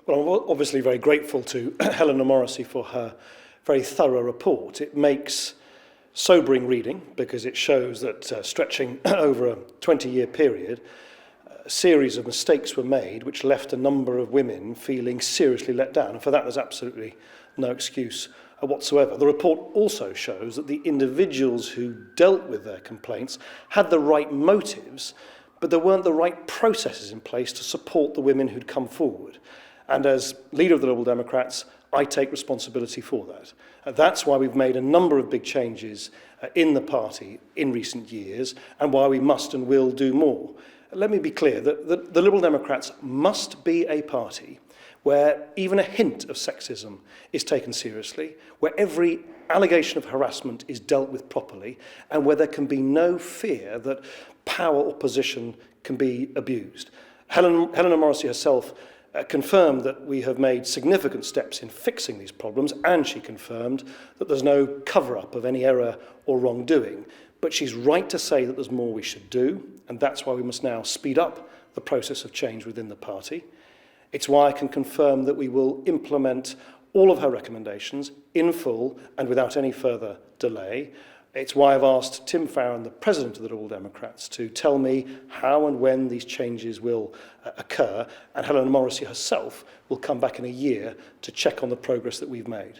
Well, I'm obviously very grateful to Helena Morrissey for her very thorough report. It makes sobering reading because it shows that stretching over a 20-year period, a series of mistakes were made which left a number of women feeling seriously let down. And for that, there's absolutely no excuse whatsoever. The report also shows that the individuals who dealt with their complaints had the right motives, but there weren't the right processes in place to support the women who'd come forward. And as leader of the Liberal Democrats, I take responsibility for that. That's why we've made a number of big changes in the party in recent years, and why we must and will do more. Let me be clear that the Liberal Democrats must be a party where even a hint of sexism is taken seriously, where every allegation of harassment is dealt with properly, and where there can be no fear that power or position can be abused. Helena Morrissey herself confirmed that we have made significant steps in fixing these problems, and she confirmed that there's no cover-up of any error or wrongdoing. But she's right to say that there's more we should do, and that's why we must now speed up the process of change within the party. It's why I can confirm that we will implement all of her recommendations in full and without any further delay. It's why I've asked Tim Farron, the President of the Liberal Democrats, to tell me how and when these changes will occur, and Helena Morrissey herself will come back in a year to check on the progress that we've made.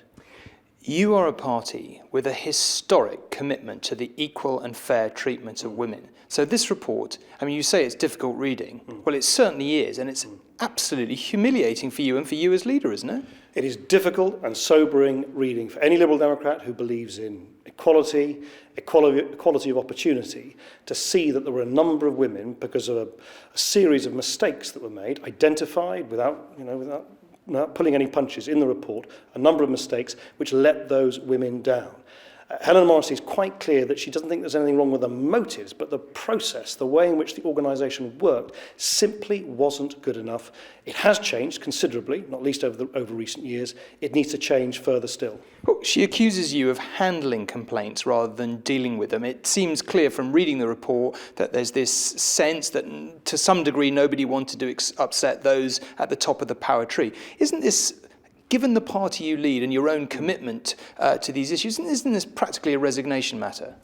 You are a party with a historic commitment to the equal and fair treatment of women. So this report, I mean, you say it's difficult reading. Well, it certainly is, and it's absolutely humiliating for you and for you as leader, isn't it? It is difficult and sobering reading for any Liberal Democrat who believes in equality of opportunity, to see that there were a number of women, because of a series of mistakes that were made, identified without pulling any punches in the report, a number of mistakes which let those women down. Helena Morrissey is quite clear that she doesn't think there's anything wrong with the motives, but the process, the way in which the organisation worked, simply wasn't good enough. It has changed considerably, not least over recent years. It needs to change further still. Well, she accuses you of handling complaints rather than dealing with them. It seems clear from reading the report that there's this sense that to some degree nobody wanted to upset those at the top of the power tree. Isn't this, given the party you lead and your own commitment to these issues, isn't this practically a resignation matter?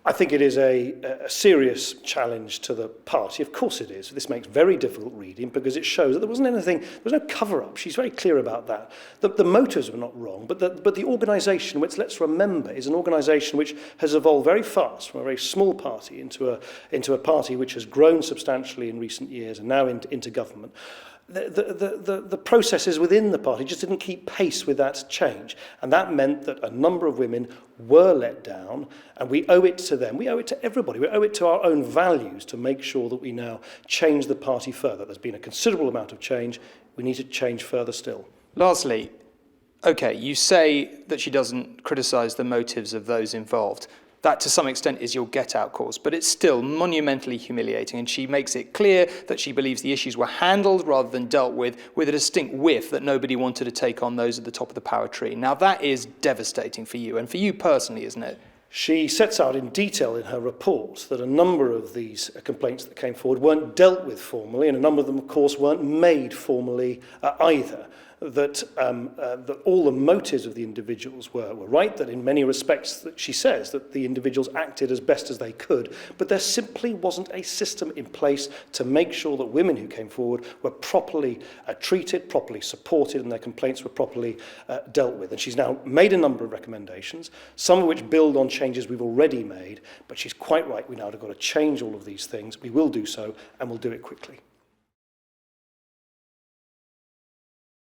I think it is a serious challenge to the party. Of course it is. This makes very difficult reading because it shows that there wasn't anything, there was no cover-up. She's very clear about that. The motives were not wrong, but the organisation, which, let's remember, is an organisation which has evolved very fast from a very small party into a party which has grown substantially in recent years and now into government. The processes within the party just didn't keep pace with that change. And that meant that a number of women were let down, and we owe it to them. We owe it to everybody. We owe it to our own values to make sure that we now change the party further. There's been a considerable amount of change. We need to change further still. Lastly, okay, you say that she doesn't criticise the motives of those involved. That, to some extent, is your get-out clause, but it's still monumentally humiliating, and she makes it clear that she believes the issues were handled rather than dealt with a distinct whiff that nobody wanted to take on those at the top of the power tree. Now, that is devastating for you, and for you personally, isn't it? She sets out in detail in her report that a number of these complaints that came forward weren't dealt with formally, and a number of them, of course, weren't made formally either. That all the motives of the individuals were right, that in many respects that she says that the individuals acted as best as they could, but there simply wasn't a system in place to make sure that women who came forward were properly treated, properly supported, and their complaints were properly dealt with. And she's now made a number of recommendations, some of which build on changes we've already made, but she's quite right, we now have got to change all of these things. We will do so, and we'll do it quickly.